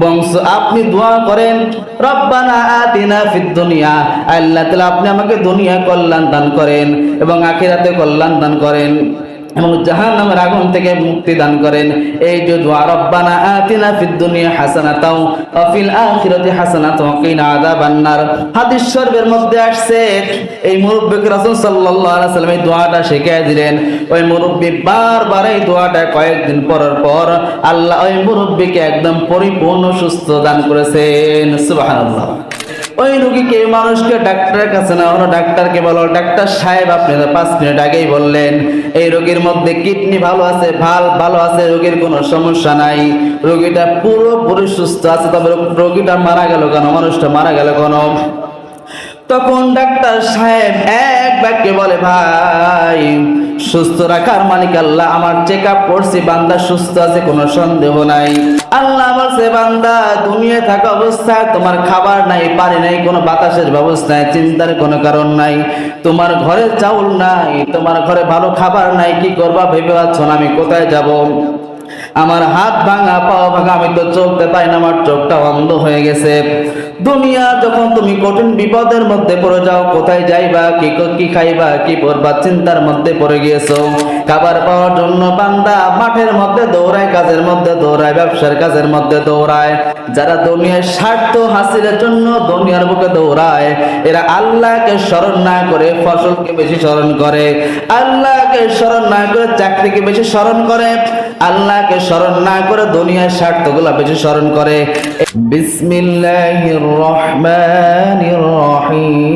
বংশ আপনি দোয়া করেন রব্বানা আতিনা ফিদ দুনিয়া, আল্লাহ তাআলা আপনি আমাকে দুনিয়া কল্যাণ দান করেন এবং আখিরাতে কল্যাণ দান করেন এবং জাহান্নামের আগুন থেকে মুক্তি দান করেন। এই যে দোয়া রব্বানা আতিনা ফিদ দুনিয়া হাসানাতাও ওয়া ফিল আখিরাতি হাসানাতাও ওয়া কিনা আযাবান নার, হাদিস শরীফের মধ্যে আসছে। এই মুরব্বিকে রাসূল সাল্লাল্লাহু আলাইহি ওয়াসাল্লাম এই দোয়াটা শিখিয়ে দিলেন। ওই মুরব্বি বারবার এই দোয়াটা কয়েকদিন পরের পর আল্লাহ ওই মুরব্বিকে একদম পরিপূর্ণ সুস্থ দান করেছেন। সুবহানাল্লাহ। ওই রোগীকে মানুষকে ডাক্তারের কাছে না হলো, ডাক্তারকে বলো ডাক্তার সাহেব আপনি 5 মিনিট আগেই বললেন এই রোগীর মধ্যে কিডনি ভালো আছে, ভালো আছে, রোগীর কোনো সমস্যা নাই, রোগীটা পুরোপুরি সুস্থ আছে, তবে রোগীটা মারা গেল কেন, মানুষটা মারা গেল কেন? তখন ডাক্তার সাহেব এক বাক্যে বলে ভাই সুস্থ রাখার মালিক আল্লাহ, আমার চেক আপ করছি বান্দা সুস্থ আছে, কোনো সন্দেহ নাই। আল্লাহ বলছে বান্দা দুনিয়ায় থাকা অবস্থায় তোমার খাবার নাই, পানি নাই, কোনো বাতাসের ব্যবস্থা নাই, চিন্তার কোনো কারণ নাই, তোমার ঘরে চাউল নাই, তোমার ঘরে ভালো খাবার নাই, কি করবা ভেবে পাচ্ছ না আমি কোথায় যাব? আমার হাত ভাঙা পাও ভাঙা, আমি তো চলতে পাই না, আমার চোখটা অন্ধ হয়ে গেছে। দুনিয়া যখন তুমি কঠিন বিপদের মধ্যে পড়ে যাও, কোথায় যাইবা, কি খাইবা, কি পরবা, চিন্তার মধ্যে পড়ে গিয়েছো। খাবার পাওয়ার জন্য বান্দা মাঠের মধ্যে দৌড়ায়, কাজের মধ্যে দৌড়ায়, ব্যবসার কাজের মধ্যে দৌড়ায়। যারা দুনিয়ার স্বার্থ হাসিলের জন্য দুনিয়ার বুকে দৌড়ায়, এরা আল্লাহকে স্মরণ না করে ফসলকে বেশি স্মরণ করে, আল্লাহকে স্মরণ না করে চাকরিকে বেশি স্মরণ করে, আল্লাহকে স্মরণ না করে দুনিয়ার স্বার্থগুলো বেশি স্মরণ করে। বিসমিল্লাহির রহমানির রহিম।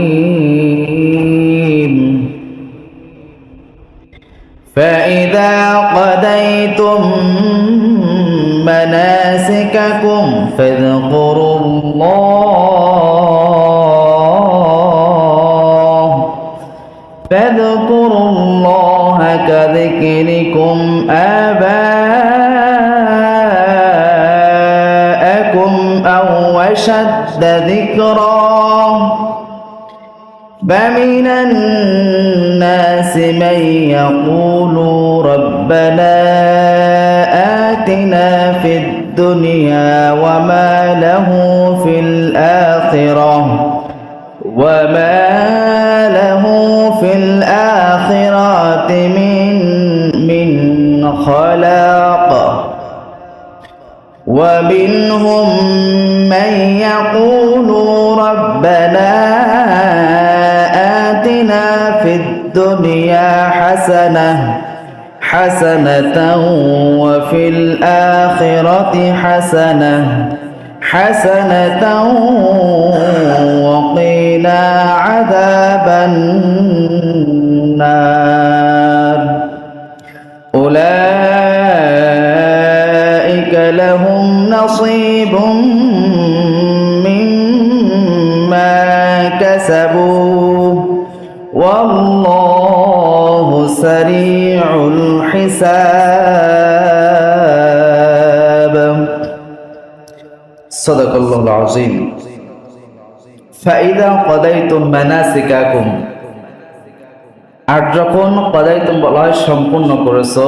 فإذا قضيتم مناسككم فاذكروا الله كذكركم آباءكم أو أشد ذكرا فمن الناس من يقول ربنا آتنا في الدنيا وما له في الآخرة من خلاق ومنهم من يقول ربنا آتنا في الدنيا حسنة وفي الآخرة حسنة وقنا عذاب النار أولئك لهم نصيب مما كسبوا والله سريع الحساب صدق الله العظيم فإذا قضيتم مناسككم আর যখন কদাইতুম বলা হয় সম্পূর্ণ করেছো,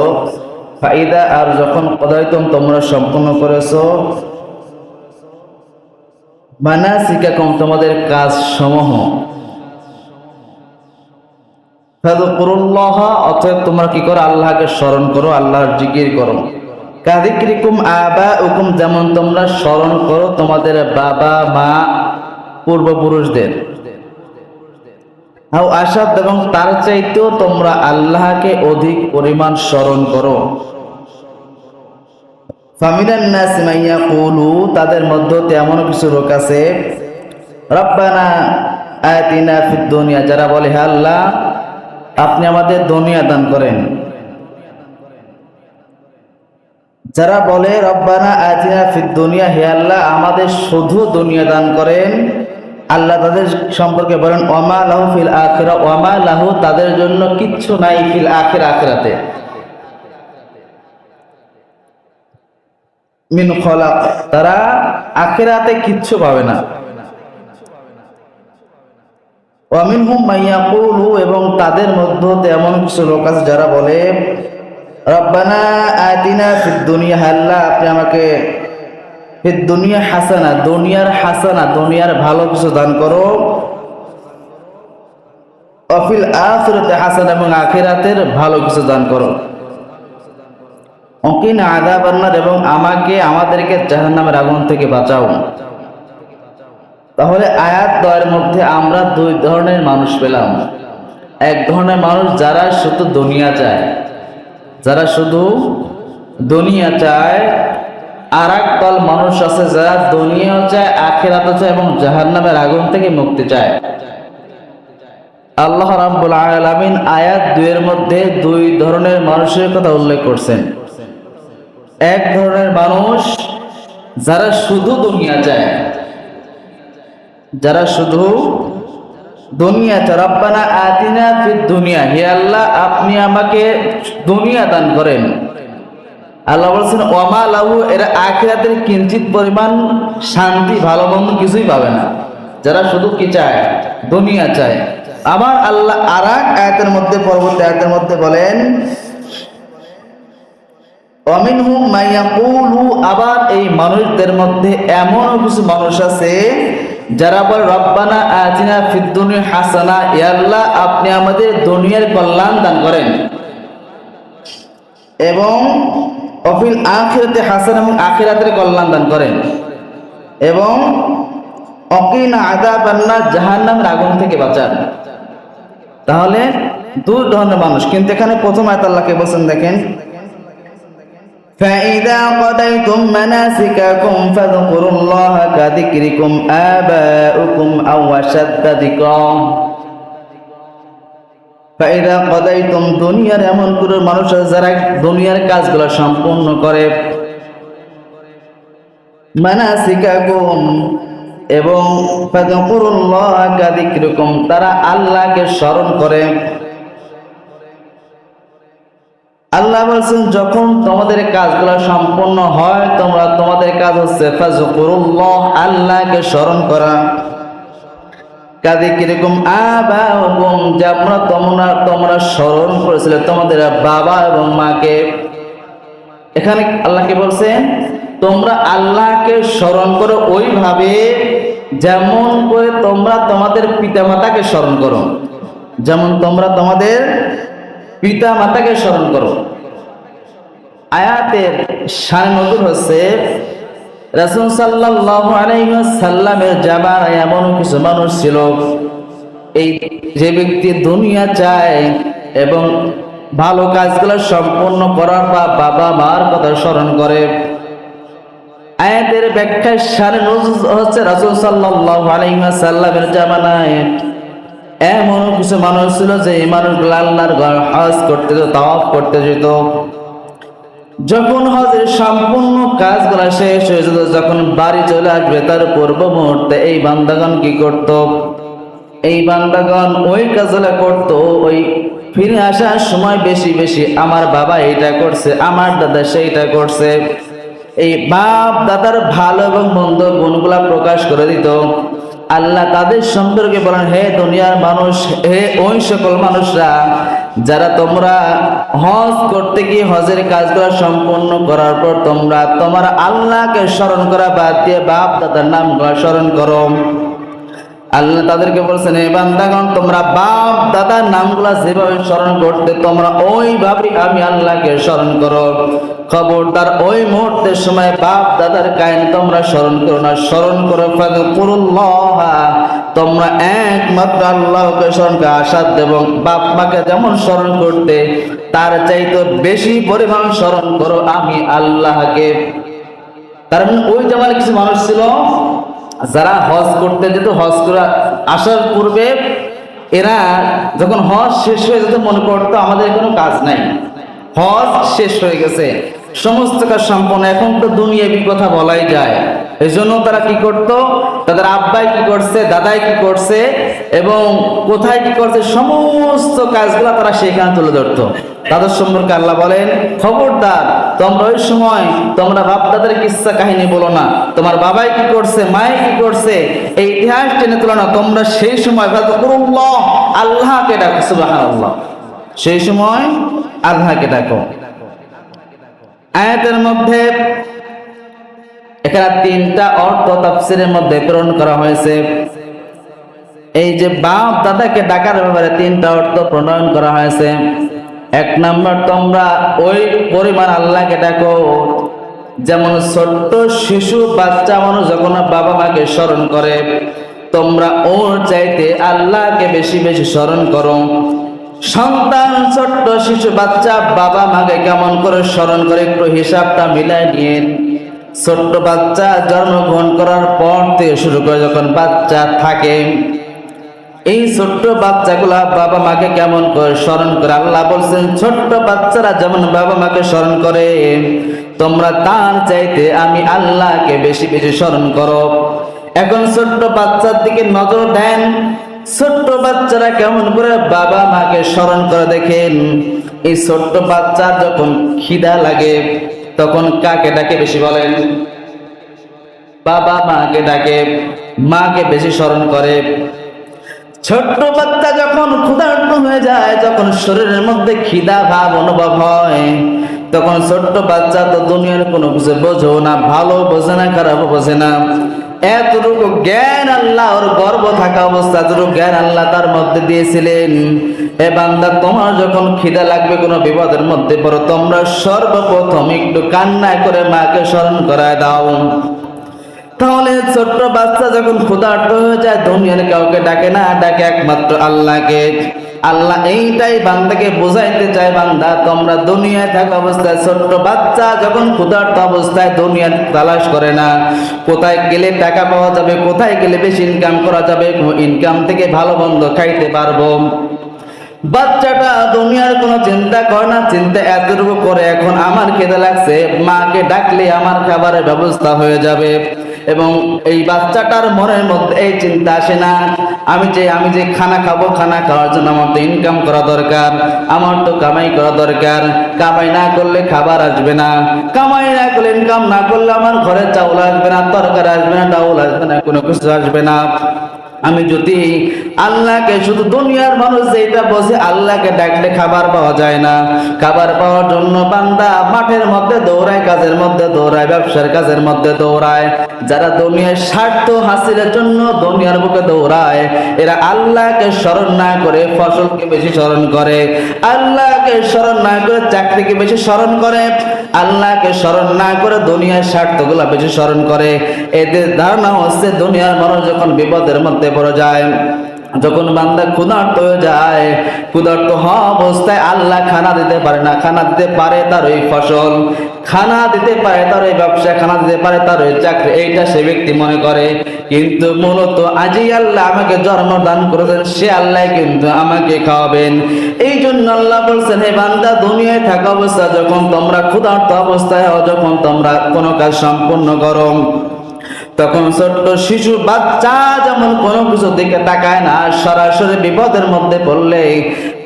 ফাইদা আর যখন কদাইতুম তোমরা সম্পূর্ণ করেছো, মানাসিকাকুম তোমাদের কাজ সমূহ, ফাযকুরুল্লাহ অতএব তোমরা কি করো আল্লাহকে স্মরণ করো, আল্লাহর জিকির করো। কাযিকরিকুম আবাউকুম যেমন তোমরা স্মরণ করো তোমাদের বাবা মা পূর্বপুরুষদের, আও আসাদ এবং তার চাইতেও তোমরা আল্লাহকে অধিক পরিমাণ স্মরণ করো। ফামিনান নাস মান ইয়াকুলু তাদের মধ্যে এমন কিছু লোক আছে রব্বানা আতিনা ফিদ দুনিয়া, যারা বলে হে আল্লাহ আপনি আমাদের দুনিয়া দান করেন। যারা বলে রব্বানা আতিনা ফিদ দুনিয়া, হে আল্লাহ আমাদের শুধু দুনিয়া দান করেন, আল্লাহ তাদের সম্পর্কে বলেন ওয়ামা লাহু ফিল আখিরা, ওয়ামা লাহু তাদের জন্য কিচ্ছু নাই ফিল আখিরা আখিরাতে, মিন খলাক তারা আখিরাতে কিচ্ছু পাবে না। ওয়া মিনহুম মান ইয়াকুলু এবং তাদের মধ্যে এমন কিছু লোক আছে যারা বলে রব্বানা আতিনা ফিদ দুনিয়া, আল্লাহ আপনি আমাকে ফিদ দুনিয়া হাসানা, দুনিয়ার হাসানা, দুনিয়ার ভালো কিছু দান করো। অফিল আখিরাতে হাসানা, এবং আখিরাতের ভালো কিছু দান করো। ওয়াকিনা আযাবান নার, এবং আমাদেরকে জাহান্নামের আগুন থেকে বাঁচাও। তাহলে আয়াত 2 এর মধ্যে আমরা 2 ধরনের মানুষ পেলাম। এক ধরনের মানুষ যারা শুধু দুনিয়া চায়, যারা শুধু দুনিয়া চায়। আর এক দল মানুষ আছে যারা দুনিয়াও চায়, আখিরাতও চায়, এবং জাহান্নামের আগুন থেকে মুক্তি চায়। আল্লাহ রাব্বুল আলামিন আয়াত 2 এর মধ্যে 2 ধরনের মানুষের কথা উল্লেখ করছেন। এক ধরনের মানুষ যারা শুধু দুনিয়া চায়, যারা শুধু দুনিয়া চায়। রব্বানা আতিনা ফিদ দুনিয়া, হে আল্লাহ আপনি আমাকে দুনিয়া দান করেন। আল্লাহ বলছেন ওয়ামা লাহু, এরা আখিরাতের কিঞ্চিত পরিমাণ শান্তি ভালো মন্দ কিছুই পাবে না। যারা শুধু কি চায়? দুনিয়া চায়। আবার আল্লাহ আরেক আয়াতের মধ্যে, পরবর্তী আয়াতের মধ্যে বলেন ওয়ামিনহুম মাইয়াকুলু, আবার এই মানুষদের মধ্যে এমনও কিছু মানুষ আছে যারা বলে রব্বানা আতিনা ফিদ দুনিয়া হাসানা, ইয়া আল্লাহ আপনি আমাদের দুনিয়ার কল্যাণ দান করেন, এবং অফিল আখিরাতে হাসানা, এবং আখিরাতের কল্যাণ দান করেন, এবং ওয়াকিনা আযাবান নার, জাহান্নামের আগুন থেকে বাঁচান। তাহলে 2 ধরনের মানুষ। কিন্তু এখানে প্রথম আয়াত আল্লাহকে বলেন, দেখেন فَإِذَا قَضَيْتُم مَّنَاسِكَكُمْ فَاذْكُرُوا اللَّهَ كَذِكْرِكُمْ آبَاءَكُمْ أَوْ أَشَدَّ ذِكْرًا। فَإِذَا قَضَيْتُم, দুনিয়ার এমন কোন মানুষ যারা দুনিয়ার কাজগুলো সম্পূর্ণ করে, মানাসিকাকুম, এবং ফাযকুরুল্লাহ কাযিকরিকুম, তারা আল্লাহকে স্মরণ করে। আল্লাহ বলছেন যখন তোমাদের কাজগুলো সম্পূর্ণ হয়, তোমরা তোমাদের কাজ হচ্ছে ফাযকুরুল্লাহ, আল্লাহকে স্মরণ করা। কাযিকরিকুম আবাউকুম, যেমন তোমরা স্মরণ করেছিলে তোমাদের বাবা এবং মাকে। এখানে আল্লাহকে বলছেন তোমরা আল্লাহকে স্মরণ করো ওইভাবে যেমন করে তোমরা তোমাদের পিতামাতাকে স্মরণ করো, যেমন তোমরা তোমাদের পিতামাতাকে স্মরণ করো। আয়াতের শান নজুল হচ্ছে রাসূল সাল্লাল্লাহু আলাইহি ওয়াসাল্লামের জামানায় এমন কিছু মানুষ ছিল, এই যে ব্যক্তি দুনিয়া চায় এবং ভালো কাজগুলো সম্পূর্ণ করার বা বাবা মার কথা স্মরণ করে। আয়াতের ব্যাখ্যায় শানে নজুল হচ্ছে রাসূল সাল্লাল্লাহু আলাইহি ওয়াসাল্লামের জামানায় এমন কিছু মানুষ ছিল যে এই মানুষগুলো আল্লাহর ঘর হজ করতে যেত, তাওয়াফ করতে যেত। যখন হজের সম্পূর্ণ কাজগুলো শেষ হয়ে যেত, যখন বাড়ি চলে আসবে তার পূর্ব মুহূর্তে এই বান্দাগণ কি করত? এই বান্দাগণ ওই কাজগুলো করত। ওই ফিরে আসার সময় বেশি বেশি আমার বাবা এইটা করছে, আমার দাদা সেইটা করছে, এই বাপ দাদার ভালো এবং মন্দ গুণগুলা প্রকাশ করে দিত। আল্লাহ তাদের সম্পর্কে বলেন, হে দুনিয়ার মানুষ, হে ওই সকল মানুষরা যারা তোমরা হজ করতে গিয়ে হজের কাজগুলো সম্পূর্ণ করার পর তোমরা তোমার আল্লাহকে স্মরণ করা বাদ দিয়ে বাপ দাদার নামগুলো স্মরণ করো। আল্লাহ তাদেরকে বলছেন, হে বান্দাগণ তোমরা বাপ দাদার নামগুলা যেভাবে স্মরণ করতে তোমরা ওইভাবে আমি আল্লাহকে স্মরণ করো। খবরদার ওই মুহূর্তের সময় বাপ দাদার কাহিনী তোমরা স্মরণ করো না, স্মরণ করো ফাযকুরুল্লাহ, তোমরা একমাত্র আল্লাহকে স্মরণ করো। আসাদ এবং বাপ মাকে যেমন স্মরণ করতে তার চাইতে বেশি পরিমাণ স্মরণ করো আমি আল্লাহকে। তার মানে ওই জামানে কিছু মানুষ ছিল যারা হজ করতে যেত, হজ করে আসার পূর্বে এরা যখন হজ শেষ হয়ে যেত মনে করতো আমাদের কোনো কাজ নাই, হজ শেষ হয়ে গেছে, সমস্ত কাজ সম্পন্ন, এখন তো দুনিয়াবি কথা বলাই যায়। এই জন্য তারা কি করত, তাদের আব্বাই কি করছে, দাদাই কি করছে এবং কোথায় কি করছে সমস্ত কাজগুলো তারা সেখানে তুলে ধরতো। তাদের সম্পর্কে আল্লাহ বলেন, খবরদার তোমরা ওই সময় তোমরা বাপ দাদার কিস্সা কাহিনী বলো না, তোমার বাবাই কি করছে, মায়ে কি করছে, এই ইতিহাস টেনে তুলো না। তোমরা সেই সময় আল্লাহকে ডাকো, সুবহানাল্লাহ, সেই সময় আল্লাহকে ডাকো। আয়াতের মধ্যে এখানে তিনটা অর্থ তাফসীরের মধ্যে প্রেরণ করা হয়েছে। এই যে বাপ দাদাকে ডাকার ব্যাপারে তিনটা অর্থ প্রণয়ন করা হয়েছে। এক নম্বর, তোমরা ওই পরিমাণ আল্লাহকে ডাকো যেমন ছোট্ট শিশু বাচ্চা মানুষ যখন বাবা মাকে স্মরণ করে, তোমরা ওর চাইতে আল্লাহকে বেশি বেশি স্মরণ করো। সন্তান ছোট্ট শিশু বাচ্চা বাবা মাকে কেমন করে স্মরণ করে একটু হিসাবটা মিলাই নিয়ে। ছোট্ট বাচ্চা জন্মগ্রহণ করার পর থেকে শুরু করে যখন বাচ্চা থাকে, এই ছোট্ট বাচ্চাগুলা বাবা মাকে কেমন করে স্মরণ করে। আল্লাহ বলছেন ছোট্ট বাচ্চারা যেমন বাবা মাকে স্মরণ করে, তোমরা তার চাইতে আমি আল্লাহকে বেশি বেশি স্মরণ করো। এখন ছোট্ট বাচ্চার দিকে নজর দেন, ছোট্ট বাচ্চারা কেমন করে বাবা মাকে স্মরণ করে দেখেন। এই ছোট্ট বাচ্চার যখন খিদা লাগে তখন কাকে ডাকে বেশি বলেন? বাবা মাকে ডাকে, মাকে বেশি স্মরণ করে। ছোট্ট বাচ্চা যখন ক্ষুধার্ত হয়ে যায়, যখন শরীরের মধ্যে খিদা ভাব অনুভব হয়, তখন ছোট্ট বাচ্চা তো দুনিয়ার কোনো কিছু বোঝো না, ভালো বোঝে না, খারাপ বোঝে না। এতটুকু জ্ঞান আল্লাহ ওর গর্ভ থাকা অবস্থা, এতটুকু জ্ঞান আল্লাহ তার মধ্যে দিয়েছিলেন। এ বান্দা, তোমার যখন খিদা লাগবে, কোনো বিপদের মধ্যে পড়ো, তোমরা সর্বপ্রথম একটু কান্না করে মাকে স্মরণ করায় দাও। তাহলে ছোট্ট বাচ্চা যখন ক্ষুধার্ত হয়ে যায়, দুনিয়ার কাউকে ডাকে না, ডাকে একমাত্র আল্লাহকে। আল্লাহ এইটাই বান্দাকে বোঝাইতে চায়, বান্দা তোমরা দুনিয়ায় থাকা অবস্থায় ছোট্ট বাচ্চা যখন ক্ষুধার্ত অবস্থায় দুনিয়ার তালাশ করে না, কোথায় গেলে টাকা পাওয়া যাবে, কোথায় গেলে বেশি ইনকাম করা যাবে, ইনকাম থেকে ভালো মন্দ খাইতে পারবো। বাচ্চাটা দুনিয়ার কোনো চিন্তা করে না, চিন্তা এতটুকু করে এখন আমার খেতে লাগছে, মাকে ডাকলে আমার খাবারের ব্যবস্থা হয়ে যাবে। এবং এই বাচ্চাটার মনের মধ্যে এই চিন্তা আসে না, আমি যে খানা খাবো, খানা খাওয়ার জন্য আমার তো ইনকাম করা দরকার, আমার তো কামাই করা দরকার। কামাই না করলে খাবার আসবে না, কামাই না করলে ইনকাম না করলে আমার ঘরে চাউল আসবে না, তরকারি আসবে না, ডাউল আসবে না, কোনো কিছু আসবে না। আমি যদি আল্লাহকে, শুধু দুনিয়ার মানুষ যেটা বোঝে আল্লাহকে ডাকলে খাবার পাওয়া যায় না, খাবার পাওয়ার জন্য বান্দা মাঠের মধ্যে দৌড়ায়, কাজের মধ্যে দৌড়ায়, ব্যবসার কাজের মধ্যে দৌড়ায়। যারা দুনিয়ার স্বার্থ হাসিলের জন্য দুনিয়ার বুকে দৌড়ায়, এরা আল্লাহকে স্মরণ না করে ফসলকে বেশি স্মরণ করে, আল্লাহকে স্মরণ না করে চাকরিকে বেশি স্মরণ করে, আল্লাহকে স্মরণ না করে দুনিয়ার স্বার্থগুলা বেশি স্মরণ করে। এদের ধারণা হচ্ছে দুনিয়ার মানুষ যখন বিপদের মধ্যে পড়ে যায়, যখন বান্দা ক্ষুধার্ত হয়ে যায়, ক্ষুধার্ত হওয়া অবস্থায় আল্লাহ খানা দিতে পারে না, খানা দিতে পারে তার ওই ফসল, খানা দিতে পারে তার ওই ব্যবসা, খানা দিতে পারে তার ওই চাকরি, এইটা সে ব্যক্তি মনে করে। কিন্তু মূলত আজই আল্লাহ আমাকে জন্ম দান করেছেন, সে আল্লাহ কিন্তু আমাকে খাওয়াবেন। এই জন্য আল্লাহ বলছেন, হে বান্দা, দুনিয়ায় থাকা অবস্থা যখন তোমরা ক্ষুধার্ত অবস্থায় হও, যখন তোমরা কোনো কাজ সম্পূর্ণ করো, তখন ছোট্ট শিশু বাচ্চা যেমন কোনো কিছু দিকে তাকায় না, সরাসরি বিপদের মধ্যে পড়লে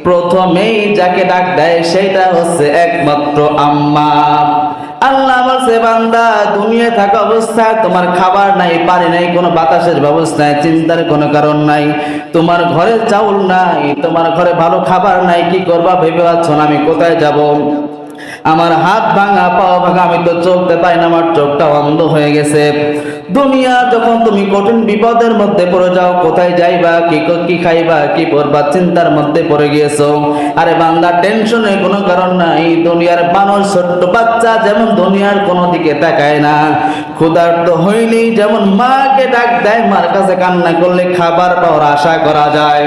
প্রথমেই যাকে ডাক দেয় সেটা হচ্ছে একমাত্র আম্মা। আল্লাহ বলছে, বান্দা দুনিয়ায় থাকা অবস্থায় তোমার খাবার নাই, পানি নাই, কোনো বাতাসের ব্যবস্থা নাই, চিন্তার কোনো কারণ নাই, তোমার ঘরে চাউল নাই, তোমার ঘরে ভালো খাবার নাই, কি করবা ভেবে পাচ্ছ না আমি কোথায় যাব, আমার হাত ভাঙা, পাও ভাঙা, আমি তো চলতে পারি না, আমার চোখটা অন্ধ হয়ে গেছে। দুনিয়া যখন তুমি কঠিন বিপদের মধ্যে পড়ে যাও, কোথায় যাইবা, কি খাইবা, কি করবা, চিন্তার মধ্যে পড়ে গিয়েছো। আরে বান্দা, টেনশনের কোনো কারণ নাই। দুনিয়ার মানুষ ছোট্ট বাচ্চা যেমন দুনিয়ার কোনো দিকে তাকায় না, ক্ষুধার্ত হইলেই যেমন মাকে ডাক দেয়, মার কাছে কান্না করলে খাবার পাওয়ার আশা করা যায়।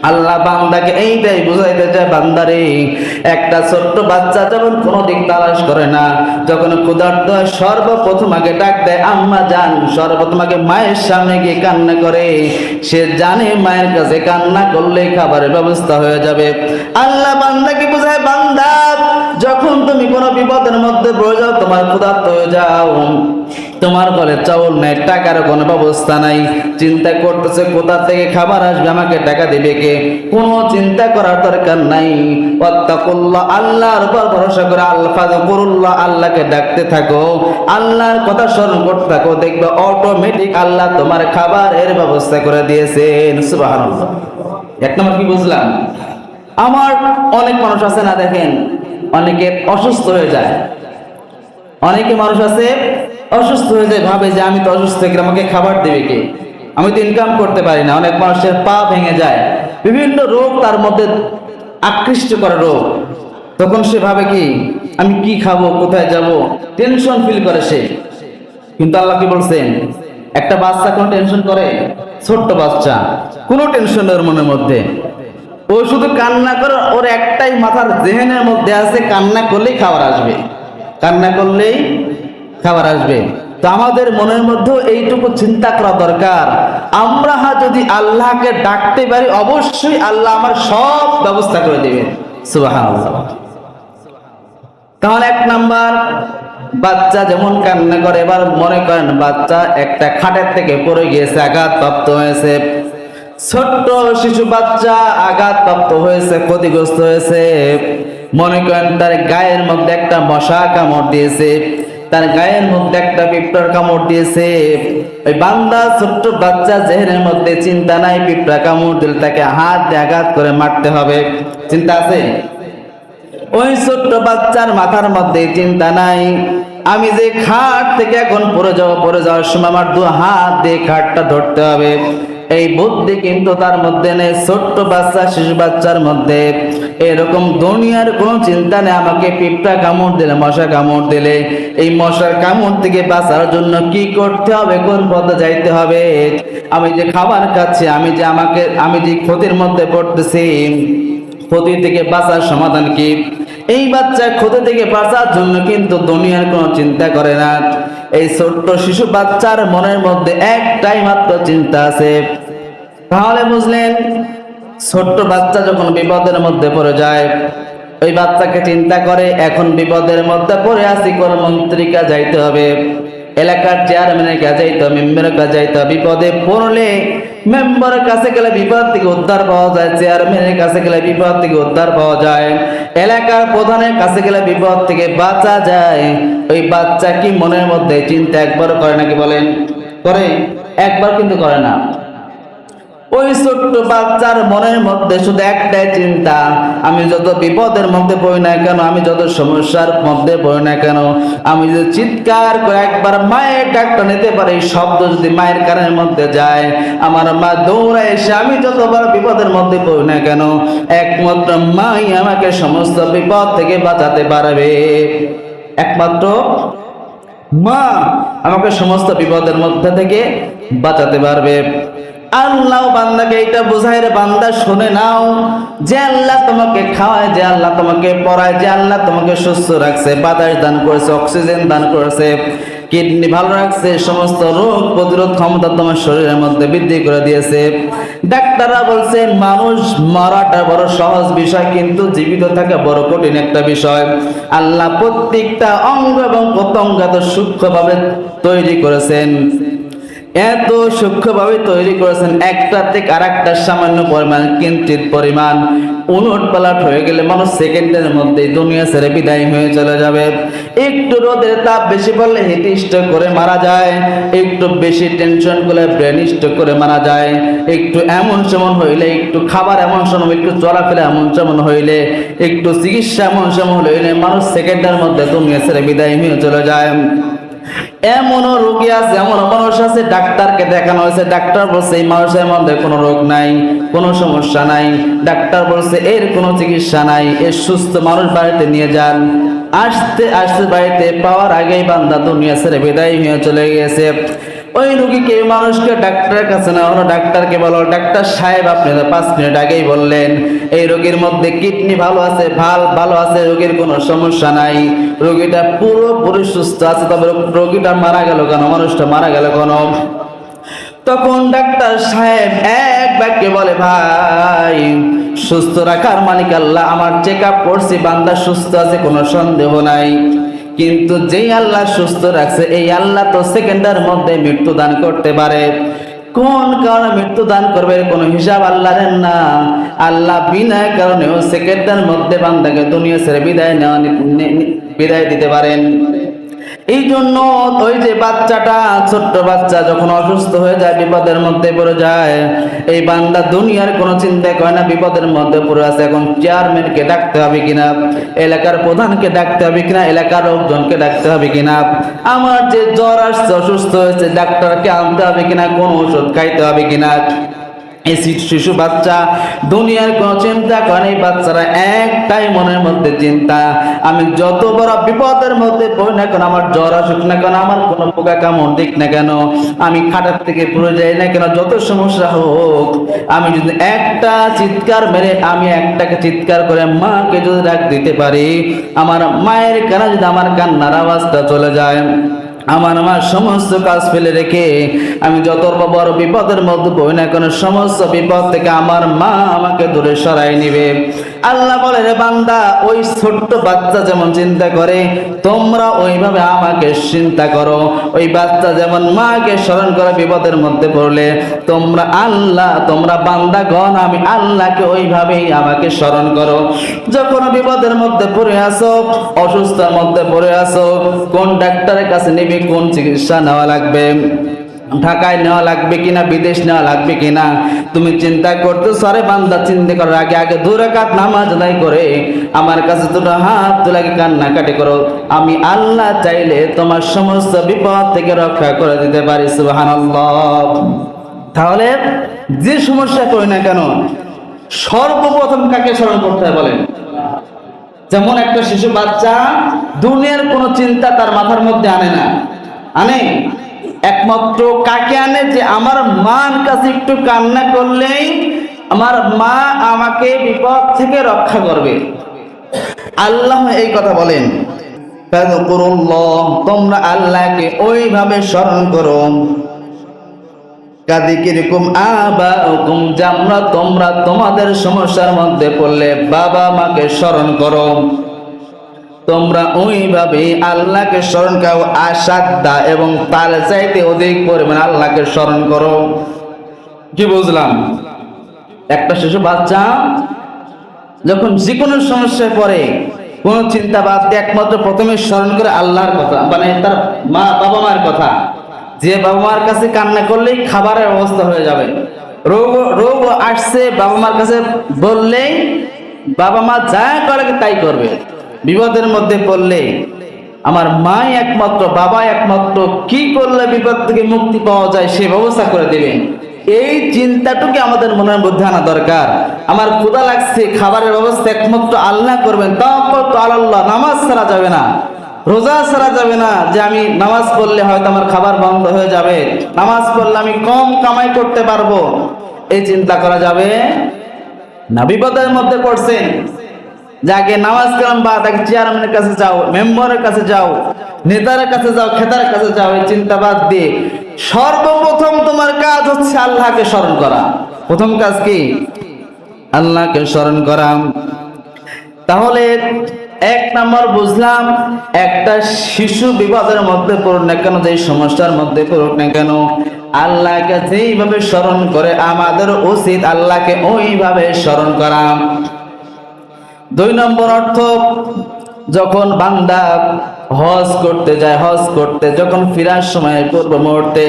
আল্লাহ বান্দাকে এইটাই বুঝাইতে চায়, বান্দারে একটা ছোট্ট বাচ্চা যেমন কোনো দিক তালাশ করে না, যখন ক্ষুধার্ত হয় সর্বপ্রথম আগে ডাক দেয় আম্মা জান, সর্বপ্রথম আগে মায়ের সামনে গিয়ে কান্না করে। সে জানে মায়ের কাছে কান্না করলে খাবারের ব্যবস্থা হয়ে যাবে। আল্লাহ বান্দাকে বুঝায়, বান্দা যখন তুমি কোনো বিপদের মধ্যে পড়ে যাও, তোমার ক্ষুধার্ত হয়ে যাও, তোমার ঘরে চাউল নাই, টাকার কোনো ব্যবস্থা নাই, চিন্তা করতেছে কোথা থেকে খাবার আসবে, আমাকে টাকা দিবে কে, কোনো চিন্তা করার দরকার নাই। ওয়াত্তাকুল্লাহ, আল্লাহর উপর ভরসা করে আল্লাহ, আল্লাহকে ডাকতে থাকো, আল্লাহর কথা স্মরণ করতে থাকো, দেখবে অটোমেটিক আল্লাহ তোমার খাবারের ব্যবস্থা করে দিয়েছেন। সুবহানাল্লাহ। এক নম্বর কি বুঝলাম? আমার অনেক মানুষ আছে না, দেখেন অনেকে অসুস্থ হয়ে যায়, অনেকে মানুষ আছে অসুস্থ হয়ে যায়, ভাবে যে আমি তো অসুস্থ, আমাকে খাবার দেবে কে, আমি তো ইনকাম করতে পারি না। অনেক মানুষের পা ভেঙে যায়, বিভিন্ন রোগ তার মধ্যে আকৃষ্ট করে রোগ। তখন সে ভাবে কি আমি কি খাবো, কোথায় যাব, টেনশন ফিল করে সে। কিন্তু আল্লাহ কি বলছেন, একটা বাচ্চা কোনো টেনশন করে? ছোট্ট বাচ্চা কোনো টেনশন ওর মনের মধ্যে, ও শুধু কান্না করে, ওর একটাই মাথার জেহেনের মধ্যে আছে কান্না করলেই খাবার আসবে, কান্না করলেই খাবার আসবে। তো আমাদের মনের মধ্যেও এইটুকু চিন্তা করা দরকার, আমরা যদি আল্লাহকে ডাকতে পারি অবশ্যই আল্লাহ আমার সব ব্যবস্থা করে দিবেন। সুবহানাল্লাহ। তাহলে এক নাম্বার, বাচ্চা যেমন কান্না করে, এবার মনে করেন বাচ্চা একটা খাটের থেকে পড়ে গিয়েছে, আঘাতপ্রাপ্ত হয়েছে, ছোট্ট শিশু বাচ্চা আঘাতপ্রাপ্ত হয়েছে, ক্ষতিগ্রস্ত হয়েছে। মনে করেন তার গায়ের মধ্যে একটা মশা কামড় দিয়েছে, তার গায়ের মধ্যে একটা পিঁপড়ার কামড় দিয়েছে। ওই বান্দা ছোট্ট বাচ্চা জেহেনের মধ্যে চিন্তা নাই, পিঁপড়া কামড় দিলে তাকে হাত দিয়ে আঘাত করে মারতে হবে, চিন্তা আছে? ওই ছোট্ট বাচ্চার মাথার মধ্যে চিন্তা নাই, আমি যে খাট থেকে এখন পড়ে যাওয়ার সময় আমার দু হাত দিয়ে খাটটা ধরতে হবে, এই বুদ্ধি কিন্তু তার মধ্যে নেই। ছোট্ট বাচ্চা শিশু বাচ্চার মধ্যে এরকম দুনিয়ার কোনো চিন্তা নেই, আমাকে পিঁপড়া কামড় দিলে, মশা কামড় দিলে, এই মশার কামড় থেকে বাঁচার জন্য কি করতে হবে, কোন পথে যাইতে হবে, আমি যে খাবার খাচ্ছি, আমি যে ক্ষতির মধ্যে পড়তেছি, ক্ষতি থেকে বাঁচার সমাধান কি? এই বাচ্চা ক্ষতি থেকে বাঁচার জন্য কিন্তু দুনিয়ার কোনো চিন্তা করে না। এই ছোট্ট শিশু বাচ্চার মনের মধ্যে একটাই মাত্র চিন্তা আছে। তাহলে বুঝলেন, ছোট্ট বাচ্চা যখন বিপদের মধ্যে পড়ে যায়, ওই বাচ্চাকে চিন্তা করে এখন বিপদের মধ্যে পড়ে আছি, কোন মন্ত্রীর কাছে যাইতে হবে, এলাকার চেয়ারম্যানের কাছে যাইতে হবে, মেম্বারের কাছে যাইতে হবে। বিপদে পড়লে মেম্বারের কাছে গেলে বিপদ থেকে উদ্ধার পাওয়া যায়, চেয়ারম্যানের কাছে গেলে বিপদ থেকে উদ্ধার পাওয়া যায়, এলাকার প্রধানের কাছে গেলে বিপদ থেকে বাঁচা যায়। ওই বাচ্চা কি মনের মধ্যে চিন্তা একবার করে নাকি বলেন? করে? একবার কিন্তু করে না। ওই ছোট্ট বাচ্চার মনের মধ্যে শুধু একটাই চিন্তা, আমি যত বিপদের মধ্যে পড়ি না কেন, আমি যত সমস্যার মধ্যে পড়ি না কেন, আমি যদি চিৎকার করে একবার মায়ের ডাকটা নিতে পারি, শব্দ যদি মায়ের কানের মধ্যে যায়, আমার মা দৌড়ে এসে আমি যতবার বিপদের মধ্যে পড়ি না কেন, একমাত্র মাই আমাকে সমস্ত বিপদ থেকে বাঁচাতে পারবে। একমাত্র মা আমাকে সমস্ত বিপদের মধ্যে থেকে বাঁচাতে পারবে। আল্লাহ বান্দাকে এটা বোঝায়, রে বান্দা শুনে নাও, যে আল্লাহ তোমাকে খাওয়ায়, যে আল্লাহ তোমাকে পড়ায়, যে আল্লাহ তোমাকে সুস্থ রাখছে, বাতাস দান করেছে, অক্সিজেন দান করেছে, কিডনি ভালো রাখছে, সমস্ত রোগ প্রতিরোধ ক্ষমতা তোমার শরীরের মধ্যে বৃদ্ধি করে দিয়েছে। ডাক্তাররা বলছেন মানুষ মরাটা বড় সহজ বিষয়, কিন্তু জীবিত থাকা বড় কঠিন একটা বিষয়। আল্লাহ প্রত্যেকটা অঙ্গ এবং প্রত্যঙ্গ এত সূক্ষ্মভাবে তৈরি করেছেন, এত সূক্ষ্মভাবে তৈরি করেছেন, একটা থেকে আর একটা সামান্য পরিমাণ, কিঞ্চিত পরিমাণ উলট পালট হয়ে গেলে মানুষ সেকেন্ডের মধ্যে দুনিয়া ছেড়ে বিদায় হয়ে চলে যাবে। একটু রোদের তাপ বেশি পড়লে হিট স্ট্রোক করে মারা যায়, একটু বেশি টেনশন করলে ব্রেন স্ট্রোক করে মারা যায়, একটু এমন সেমন হইলে, একটু খাবার এমন সময়, একটু চলাফেরা এমন সেমন হইলে, একটু চিকিৎসা এমন সেমন হইলে মানুষ সেকেন্ডের মধ্যে দুনিয়া ছেড়ে বিদায় হয়ে চলে যায়। এমনও রোগী আছে, এমন মানুষ আছে, ডাক্তারকে দেখানো হয়েছে, ডাক্তার বলছে এই মানুষের মধ্যে কোনো রোগ নাই, কোনো সমস্যা নাই, ডাক্তার বলছে এর কোনো চিকিৎসা নাই, এর সুস্থ মানুষ বাড়িতে নিয়ে যান। আসতে আসতে বাড়িতে পাওয়ার আগেই বান্দা দুনিয়া ছেড়ে বিদায় হয়ে চলে গেছে। ওই রোগীকে, মানুষকে ডাক্তারের কাছে না হলো, ডাক্তারকে বলো ডাক্তার সাহেব আপনি তো 5 মিনিট আগেই বললেন এই রোগীর মধ্যে কিডনি ভালো আছে, ভালো আছে, রোগীর কোনো সমস্যা নাই, রোগীটা পুরোপুরি সুস্থ আছে, তবে রোগীটা মারা গেল কেন, মানুষটা মারা গেল কেন? তখন ডাক্তার সাহেব এক বাক্যে বলে ভাই সুস্থ রাখার মালিক আল্লাহ, আমার চেক আপ করছি, বান্দা সুস্থ আছে, কোনো সন্দেহ নাই, কিন্তু যেই আল্লাহ সুস্থ রাখছে এই আল্লাহ তো সেকেন্ডের মধ্যে মৃত্যু দান করতে পারে। কোন কারণে মৃত্যু দান করবে কোনো হিসাব আল্লাহর না। আল্লাহ বিনা কারণেও সেকেন্ডের মধ্যে বান্দাকে দুনিয়া ছেড়ে বিদায় দিতে পারেন। এই জন্য ওই যে বাচ্চাটা, ছোট্ট বাচ্চা যখন অসুস্থ হয়ে যায়, বিপদের মধ্যে পড়ে যায়, এই বান্দা দুনিয়ার কোনো চিন্তা করে না, বিপদের মধ্যে পড়ে আছে, এখন চেয়ারম্যানকে ডাকতে হবে কিনা, এলাকার প্রধানকে ডাকতে হবে কিনা, এলাকার লোকজনকে ডাকতে হবে কিনা, আমার যে জ্বর আসছে, অসুস্থ হয়েছে, ডাক্তারকে আনতে হবে কিনা, কোন ওষুধ খাইতে হবে কিনা। এই শিশু বাচ্চা দুনিয়ার কোনো চিন্তা করে, এই বাচ্চারা একটাই মনের মধ্যে চিন্তা, আমি যত বড় বিপদের মধ্যে পড়ি না কেন, আমার জ্বর আসুক না কেন, আমার কোনো পোকা কামড় দিক না কেন, আমি খাটার থেকে পড়ে যাই না কেন, যত সমস্যা হোক, আমি যদি একটা চিৎকার মেরে, আমি একটাকে চিৎকার করে মাকে যদি ডাক দিতে পারি, আমার মায়ের কানে যদি আমার কান্নার আওয়াজটা চলে যায়, আমার সমস্ত কাজ ফেলে রেখে আমি যত বড় বিপদের মধ্যে পড়ি না কেন, সমস্ত বিপদ থেকে আমার মা আমাকে দূরে সরাই নিবে। আল্লাহ বলে, রে বান্দা, ওই ছোট্ট বাচ্চা যেমন চিন্তা করে, তোমরা ওইভাবে আমাকে চিন্তা করো। ওই বাচ্চা যেমন মাকে স্মরণ করে বিপদের মধ্যে পড়লে, তোমরা বান্দাগণ, আমি আল্লাহকে ওইভাবেই আমাকে স্মরণ করো। যখন বিপদের মধ্যে পড়ে আসো, অসুস্থতার মধ্যে পড়ে আসো, কোন ডাক্তারের কাছে নিবি, কোন চিকিৎসা নেওয়া লাগবে, ঢাকায় নেওয়া লাগবে কিনা, বিদেশ নেওয়া লাগবে কিনা, তুমি চিন্তা করতে সারে বান্দা, চিন্তা করার আগে আগে 2 রাকাত নামাজ আদায় করে আমার কাছে দুটো হাত তুলে কান্নাকাটি করো। আমি আল্লাহ চাইলে তোমার সমস্ত বিপদ থেকে রক্ষা করে দিতে পারি। সুবহানাল্লাহ। তাহলে যে সমস্যা করি না কেন, সর্বপ্রথম কাকে স্মরণ করতে হয় বলেন? যেমন একটা শিশু বাচ্চা দুনিয়ার কোনো চিন্তা তার মাথার মধ্যে আনে না, আনে একমাত্র কাকে আনে? যে আমার মার কাছে একটু কান্না করলেই আমার মা আমাকে বিপদ থেকে রক্ষা করবে। আল্লাহ এই কথা বলেন, তোমরা আল্লাহকে ওইভাবে স্মরণ করো, কাযিকিরকুম আবাউকুম, তোমরা তোমাদের সমস্যার মধ্যে পড়লে বাবা মাকে স্মরণ করো। তোমরা ওইভাবে আল্লাহকে স্মরণ করো, আসাদ্দা, এবং তার চাইতে অধিক পরিমাণে আল্লাহকে স্মরণ করো। কি বুঝলাম? একটা শিশু বাচ্চা যখন যে কোনো সমস্যায় পড়ে, কোন চিন্তা বাদ দিয়ে একমাত্র প্রথমে স্মরণ করে আল্লাহর কথা, মানে তার বাবা মায়ের কথা। যে বাবা মার কাছে কান্না করলেই খাবারের অবস্থা হয়ে যাবে, রোগ আসছে, বাবা মার কাছে বললেই বাবা মা যা করে তাই করবে। বিপদের মধ্যে পড়লে আমার মা একমাত্র, বাবা একমাত্র, কি করলে বিপদ থেকে মুক্তি পাওয়া যায় সে ব্যবস্থা করে দেবে। এই চিন্তাটুকু আমাদের মনের মধ্যে আনা দরকার। আমার ক্ষুধা লাগছে, খাবারের ব্যবস্থা একমাত্র আল্লাহ করবেন, তাওয়াক্কুলতু আলাল্লাহ। নামাজ ছাড়া যাবে না, রোজা ছাড়া যাবে না, যে আমি নামাজ পড়লে হয়তো আমার খাবার বন্ধ হয়ে যাবে, নামাজ পড়লে আমি কম কামাই করতে পারবো, এই চিন্তা করা যাবে না। বিপদের মধ্যে পড়ছেন, যাকে নামাজ কালাম বা তাকে চেয়ারম্যানের কাছে যাও, মেম্বারের কাছে যাও, নেতার কাছে যাও, খেতার কাছে যাও, এই চিন্তা বাদ দিয়ে সর্বপ্রথম তোমার কাজ হচ্ছে আল্লাহকে স্মরণ করা। প্রথম কাজ কি? আল্লাহকে স্মরণ করা। তাহলে 1 নম্বর বুঝলাম, একটা শিশু বিপদের মধ্যে পড়ুক না কেন, যে সমস্যার মধ্যে পড়ুক না কেন, আল্লাহকে যেইভাবে স্মরণ করে আমাদের উচিত আল্লাহকে ওইভাবে স্মরণ করা। 2 নম্বর অর্থ, যখন বান্দা হজ করতে যায়, হজ করতে যখন ফিরার সময় পূর্ব মুহূর্তে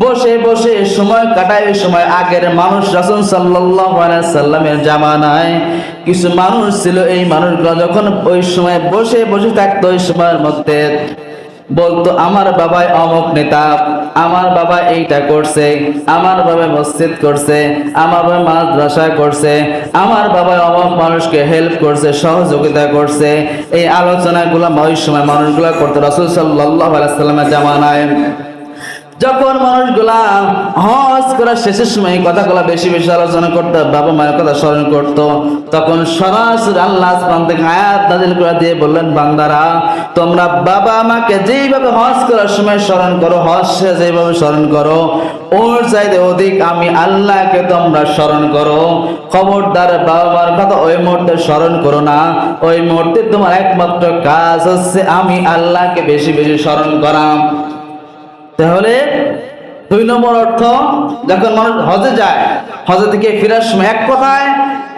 বসে বসে সময় কাটায়, ওই সময় আগের মানুষ, রাসূল সাল্লাল্লাহু আলাইহি সাল্লামের জামানায় কিছু মানুষ ছিল, এই মানুষগুলো যখন ওই সময় বসে বসে থাকতো, ওই সময়ের মধ্যে বলতো, আমার বাবা অমুক নেতা, আমার বাবা এইটা করছে, আমার বাবা মসজিদ করছে, আমার বাবা মাদ্রাসা করছে, আমার বাবা অমুক মানুষকে হেল্প করছে, সহযোগিতা করছে। এই আলোচনাগুলো ওই সময় মানুষগুলা করতো রাসূল সাল্লাল্লাহু আলাইহি সাল্লামের জামানায়। যখন মানুষগুলা হজ করার শেষের সময় কথাগুলা বেশি বেশি আলোচনা করতো, বাবা মায়ের কথা স্মরণ করতো, তখন সরাসরি আল্লাহ সুবহানাহু ওয়া তাআলা আয়াত নাযিল করে দিয়ে বললেন, বান্দারা, তোমরা বাবা মাকে যেইভাবে হজ করার সময় স্মরণ করো, হজ শেষে যেইভাবে স্মরণ করো, ওর চাইতে অধিক আমি আল্লাহকে তোমরা স্মরণ করো। খবরদার বাবা মার কথা ওই মুহূর্তে স্মরণ করো না। ওই মুহূর্তে তোমার একমাত্র কাজ হচ্ছে আমি আল্লাহকে বেশি বেশি স্মরণ করা। তাহলে 2 নম্বর অর্থ, যখন মানুষ হজে যায়, হজে থেকে ফেরার সময় এক কথায়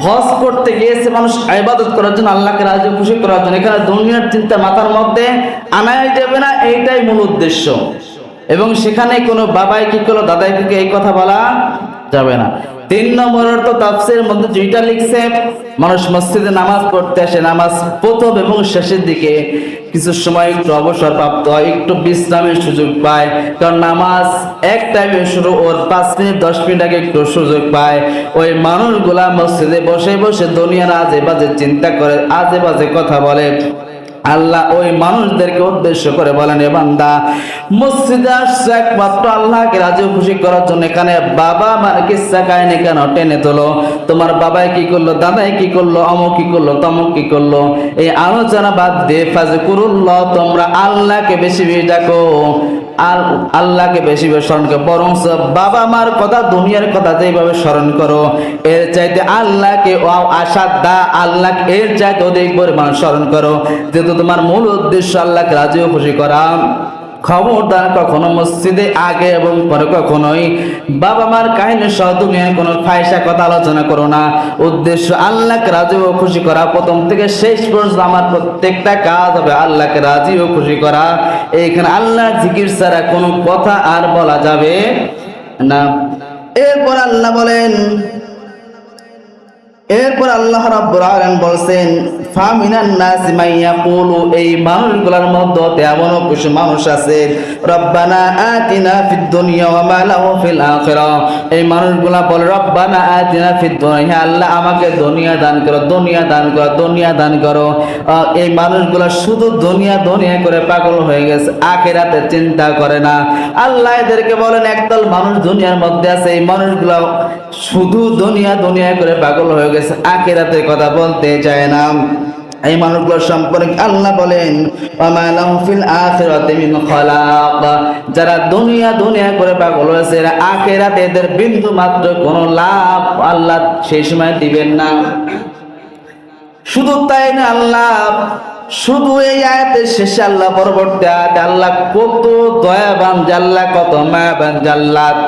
হজ করতে গিয়েছে মানুষ ইবাদত করার জন্য, আল্লাহকে রাজি খুশি করার জন্য। এখানে দুনিয়ার চিন্তা মাথার মধ্যে আনাই যাবে না, এইটাই মূল উদ্দেশ্য। এবং সেখানে কোনো বাবাই কি করলো, দাদাই কি এই কথা বলা যাবে না। 3 নম্বর অর্থ তাফসীরের মধ্যে যেটা লিখছে, মানুষ মসজিদে নামাজ পড়তে আসে, নামাজ প্রথম এবং শেষের দিকে কিছু সময় একটু অবসর প্রাপ্ত হয়, একটু বিশ্রামের সুযোগ পায়। কারণ নামাজ এক টাইমে শুরু, ওর 5 মিনিট 10 মিনিট আগে একটু সুযোগ পায়। ওই মানুষগুলা মসজিদে বসে বসে দুনিয়ার আজে বাজে চিন্তা করে, আজে বাজে কথা বলে। আল্লাহ ওই মানুষদেরকে উদ্দেশ্য করে বলেন, এ বান্দা, মসজিদে আসছে একমাত্র আল্লাহকে রাজি খুশি করার জন্য। এখানে বাবা মার কিসসা কাহিনী কেন টেনে তোলো? তোমার বাবাই কি করলো, দাদাই কি করলো, অমুক কি করলো, তমুক কি করলো, এই আলোচনা বাদ দিয়ে ফাযকুরুল্লাহ, তোমরা আল্লাহকে বেশি বেশি ডাকো, আল্লাহকে বেশি বেশি স্মরণ করো। বরং বাবা মার কথা, দুনিয়ার কথা যেভাবে স্মরণ করো, এর চাইতে আল্লাহকে আসাদা, আল্লাহ এর চাইতে অধিক পরিমাণ স্মরণ করো। যেহেতু তোমার মূল উদ্দেশ্য আল্লাহকে রাজি ও খুশি করা, খবরদার কখনো মসজিদে আগে এবং পরে কখনোই বাবা মার কাহিনী সহ দুনিয়ার কোনো ফায়সা কথা আলোচনা করো না। উদ্দেশ্য আল্লাহকে রাজি ও খুশি করা। প্রথম থেকে শেষ পর্যন্ত আমার প্রত্যেকটা কাজ হবে আল্লাহকে রাজি ও খুশি করা। এইখানে আল্লাহর জিকির ছাড়া কোনো কথা আর বলা যাবে না। এরপর আল্লাহ বলেন, এরপর আল্লাহ রাব্বুল আলামিন বলছেন, ফামিনান নাসি মান ইয়াকুলু, এই মানুষগুলোর মধ্যে এমনও কিছু মানুষ আছে, রব্বানা আতিনা ফিদ দুনিয়া ওয়া মা লাহু ফিল আখিরাহ। এই মানুষগুলা বলে, রব্বানা আতিনা ফিদ দুনিয়া, আল্লাহ আমাকে দুনিয়া দান করো, দুনিয়া দান করো, দুনিয়া দান করো। এই মানুষগুলা শুধু দুনিয়া দুনিয়া করে পাগল হয়ে গেছে, আখিরাতে চিন্তা করে না। আল্লাহ এদেরকে বলেন, একদল মানুষ দুনিয়ার মধ্যে আছে, এই মানুষগুলা শুধু দুনিয়া দুনিয়া করে পাগল হয়ে গেছে, আখিরাতের কথা বলতে চায় না। এই মানুষগুলো সম্পর্কে আল্লাহ বলেন, ওয়ামা লাহু ফিল আখিরাতি মিন খালাক, যারা দুনিয়া দুনিয়া করে পাগল হয়েছে, এরা আখিরাতে এদের বিন্দু মাত্র কোনো লাভ আল্লাহ সেই সময় দিবেন না। শুধু তাই না, আল্লাহ শুধু এই আয়াতের শেষে আল্লাহ পরবর্তী আয়াতে আল্লাহ কত দয়াবান জাল্লা, কত মায়াবান জাল্লাত,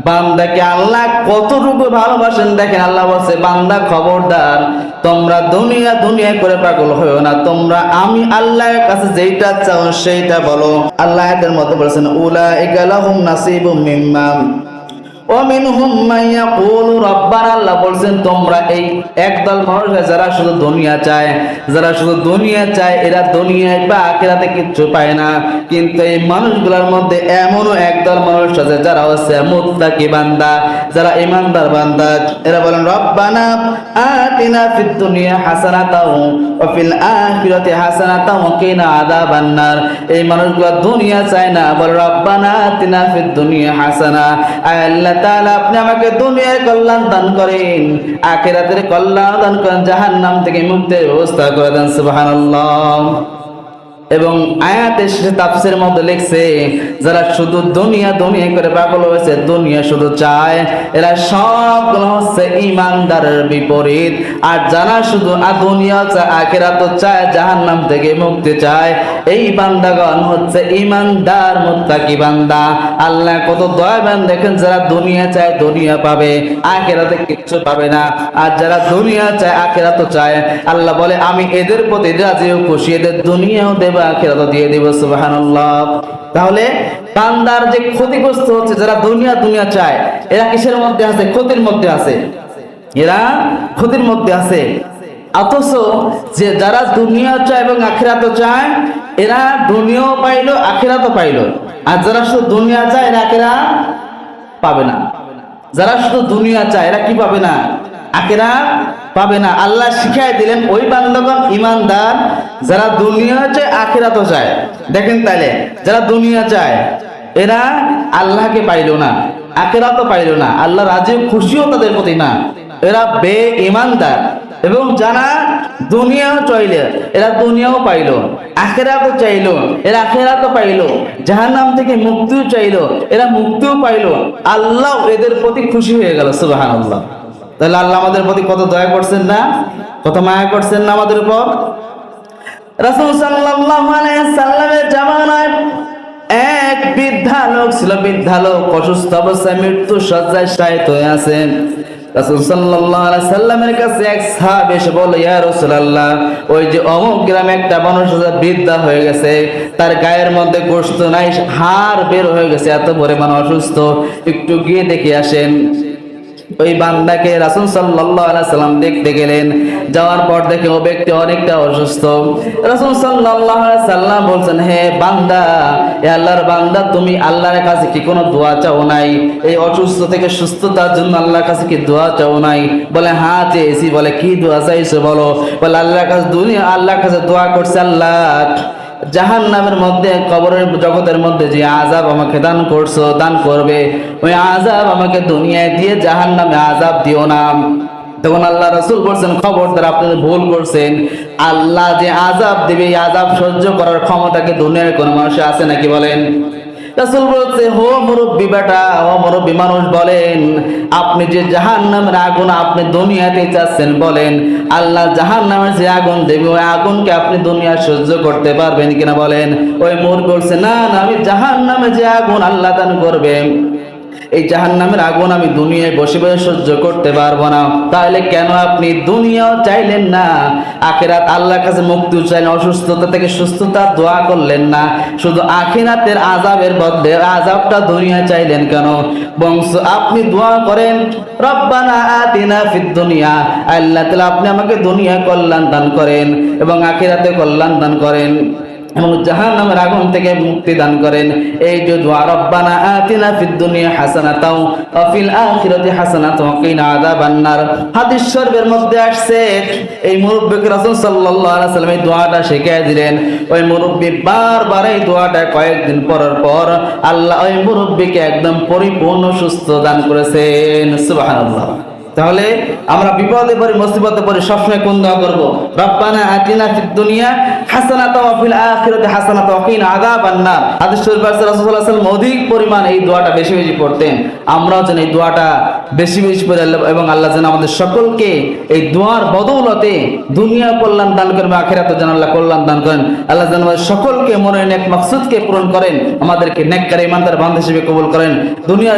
বান্দাকে আল্লাহ কতটুকু ভালোবাসেন দেখেন। আল্লাহ বলছে, বান্দা খবরদার, তোমরা দুনিয়া দুনিয়া করে পাগল হইও না, তোমরা আমি আল্লাহর কাছে যেইটা চাও সেইটা বলো। আল্লাহ এদের মধ্যে বলেছেন, উলাইকা লাহুম নাসিবুম মিম্মা ওয়া মিনহুম মান ইয়াকুলু রাব্বানা, আল্লাহ বলছেন তোমরা এই একদল মানুষ যারা শুধু দুনিয়া চায়, যারা শুধু দুনিয়া চায়, এরা দুনিয়ায় বা আখিরাতে কিচ্ছু পায় না। কিন্তু এই মানুষগুলোর মধ্যে এমনও একদল মানুষ আছে যারা হচ্ছে মুত্তাকি বান্দা, যারা ঈমানদার বান্দা। এরা বলেন, রব্বানা আতিনা ফিদ দুনিয়া হাসানাতাও ওয়া ফিল আখিরাতি হাসানাতাও ওয়া কিনা আযাবান নার। এই মানুষগুলো দুনিয়া চায় না, বলে রব্বানা আতিনা ফিদ দুনিয়া হাসানা, আল্লাহ তাআলা আপনি আমাকে দুনিয়ার কল্যাণ দান করেন, আখিরাতের কল্যাণ দান করেন, জাহান্নাম থেকে মুক্তির ব্যবস্থা করে দেন। সুবহানাল্লাহ। এবং আয়াতের শেষে তাফসীরের মধ্যে লিখছে, যারা শুধু দুনিয়া দুনিয়া করে পাগল হয়েছে, দুনিয়া শুধু চায়, এরা সবগুলো হচ্ছে ঈমানদারের বিপরীত। আর যারা শুধু দুনিয়া চায়, আখিরাত চায়, জাহান্নাম থেকে মুক্তি চায়, এই বান্দাগণ হচ্ছে ঈমানদার মুত্তাকি বান্দা। আল্লাহ কত দয়াবান দেখেন, যারা দুনিয়া চায় দুনিয়া পাবে, আখিরাতে কিচ্ছু পাবে না। আর যারা দুনিয়া চায় আখিরাত চায়, আল্লাহ বলে আমি এদের প্রতি রাজি ও খুশি, এদের দুনিয়াও দেব আখিরাত দিয়ে দেব। সুবহানাল্লাহ। তাহলে বান্দার যে ক্ষতিগ্রস্ত হচ্ছে, যারা দুনিয়া দুনিয়া চায়, এরা কিসের মধ্যে আছে? ক্ষতির মধ্যে আছে, এরা ক্ষতির মধ্যে আছে। অথচ যে যারা দুনিয়া চায় এবং আখিরাত চায়, এরা দুনিয়াও পাইলো আখিরাতও পাইলো। আর যারা শুধু দুনিয়া চায়, এরা আখিরাত পাবে না। যারা শুধু দুনিয়া চায়, এরা কি পাবে না? আখিরাত পাবে না। আল্লাহ শিখাই দিলেন, ওই বান্দাগণ ঈমানদার যারা দুনিয়া চায় আখিরাতও চায়। দেখেন তাইলে যারা দুনিয়া চায়, এরা আল্লাহকে পাইলো না, আখিরাতও পাইলো না, আল্লাহ রাজি খুশিও তাদের প্রতি না, এরা বেঈমানদার। এবং যারা দুনিয়াও চাইলে, এরা দুনিয়াও পাইলো, আখিরাতও চাইলো, এরা আখিরাতও পাইলো, জাহান্নাম থেকে মুক্তিও চাইলো, এরা মুক্তিও পাইলো, আল্লাহ এদের প্রতি খুশি হয়ে গেল। সুবহানাল্লাহ। তাহলে আল্লাহ আমাদের প্রতি কত দয়া করছেন না, কত মায়া করছেন না আমাদের উপর। রাসূল সাল্লাল্লাহু আলাইহি সাল্লামের জামানায় এক বৃদ্ধা লোক ছিল, বৃদ্ধা লোক অসুস্থ অবস্থায় মৃত্যু শয্যায় শায়িত হয়ে আছেন। রাসূল সাল্লাল্লাহু আলাইহি সাল্লামের কাছে এক সাহাবী এসে বলে, ইয়া রাসূলুল্লাহ, ওই যে অমুক গ্রামে একটা মানুষ বৃদ্ধা হয়ে গেছে, তার গায়ের মধ্যে গোশত নাই, হাড় বের হয়ে গেছে, এত পরিমাণ অসুস্থ, একটু গিয়ে দেখে আসেন। ওই বান্দাকে রাসূল সাল্লাল্লাহু আলাইহি সাল্লাম দেখতে গেলেন। যাওয়ার পর দেখে ও ব্যক্তি অনেকটা অসুস্থ। রাসূল সাল্লাল্লাহু আলাইহি সাল্লাম বলছেন, হে বান্দা, হে আল্লাহর বান্দা, তুমি আল্লাহর কাছে কি কোনো দোয়া চাও নাই? এই অসুস্থ থেকে সুস্থতার জন্য আল্লাহর কাছে কি দোয়া চাও নাই? বলে হ্যাঁ চেয়েছি। বলে কি দোয়া চাইছো বলো? বলে আল্লাহর কাছে, আল্লাহর কাছে দোয়া করছে, আল্লাহ জাহান্নামের মধ্যে, কবরের জগতের মধ্যে যে আযাব আমাকে দান করছো, দান করবে, ওই আযাব আমাকে দুনিয়ায় দিয়ে জাহান্নামে আযাব দিও না। তখন আল্লাহ রাসূল বলছেন, খবরদার, আপনি ভুল করছেন। আল্লাহ যে আযাব দিবে, এই আযাব সহ্য করার ক্ষমতা কি দুনিয়ার কোন মানুষের আছে নাকি? বলেন। রাসূল বলছে, হো মুরব্বী বেটা, ও মুরব্বী মানুষ, বলেন আপনি যে জাহান্নামের আগুন আপনি দুনিয়াতে চাচ্ছেন, বলেন আল্লাহ জাহান্নামের যে আগুন দেবে, ওই আগুনকে আপনি দুনিয়া সহ্য করতে পারবেন কিনা? বলেন। ওই মুরব্বী বলছে, না না, আমি জাহান্নামে যে আগুন আল্লাহ দান করবে, এই জাহান্নামের আগুন আমি দুনিয়ায় বসে বসে সহ্য করতে পারবো না। তাহলে কেন আপনি দুনিয়াও চাইলেন না, আখিরাত আল্লাহর কাছে মুক্তি চাইলেন, অসুস্থতা থেকে সুস্থতার দোয়া করলেন না, শুধু আখিরাতের আযাবের বদলে আযাবটা দুনিয়া চাইলেন কেন? বংশ আপনি দোয়া করেন, রব্বানা আতিনা ফিদ দুনিয়া, আল্লাহ তাআলা আপনি আমাকে দুনিয়া কল্যাণ দান করেন এবং আখিরাতে কল্যাণ দান করেন এবং জাহান্নামের আগুন থেকে মুক্তি দান করেন। এই যে দোয়া, রব্বানা আতিনা ফিদ দুনিয়া হাসানাতাও ওয়া ফিল আখিরাতি হাসানাতাও ওয়া কিনা আযাবান নার, হাদিস শরীফের মধ্যে আসছে। এই মুরব্বিকে রাসূল সাল্লাল্লাহু আলাইহি ওয়াসাল্লাম এই দোয়াটা শিখিয়ে দিলেন। ওই মুরব্বি বারবার এই দোয়াটা কয়েকদিন পরের পর আল্লাহ ওই মুরব্বিকে একদম পরিপূর্ণ সুস্থ দান করেছেন। সুবহানাল্লাহ। তাহলে আমরা বিপদে পড়ি, মুসিবতে পড়ি, সবসময় কোন দোয়া করব? রব্বানা আতিনা ফিদ দুনিয়া হাসানাতাও ওয়া ফিল আখিরাতি হাসানাতাও ওয়া কিনা আযাবান নার। হাদিস শরীফে আছে রাসূলুল্লাহ সাল্লাল্লাহু আলাইহি ওয়াসাল্লাম অধিক পরিমাণ এই দোয়াটা বেশি বেশি পড়তেন। আমরাও যেন এই দোয়াটা বেশি বেশি পড়ি এবং আল্লাহ যেন আমাদের সকলকে এই দোয়ার বদৌলতে দুনিয়া কল্যাণ দান করেন, আখিরাতে যেন আল্লাহ কল্যাণ দান করেন। আল্লাহ যেন আমাদের সকলকে মনের নেক মাকসুদকে পূরণ করেন, আমাদেরকে নেককার ইমানদার বান্দা হিসেবে কবুল করেন। দুনিয়া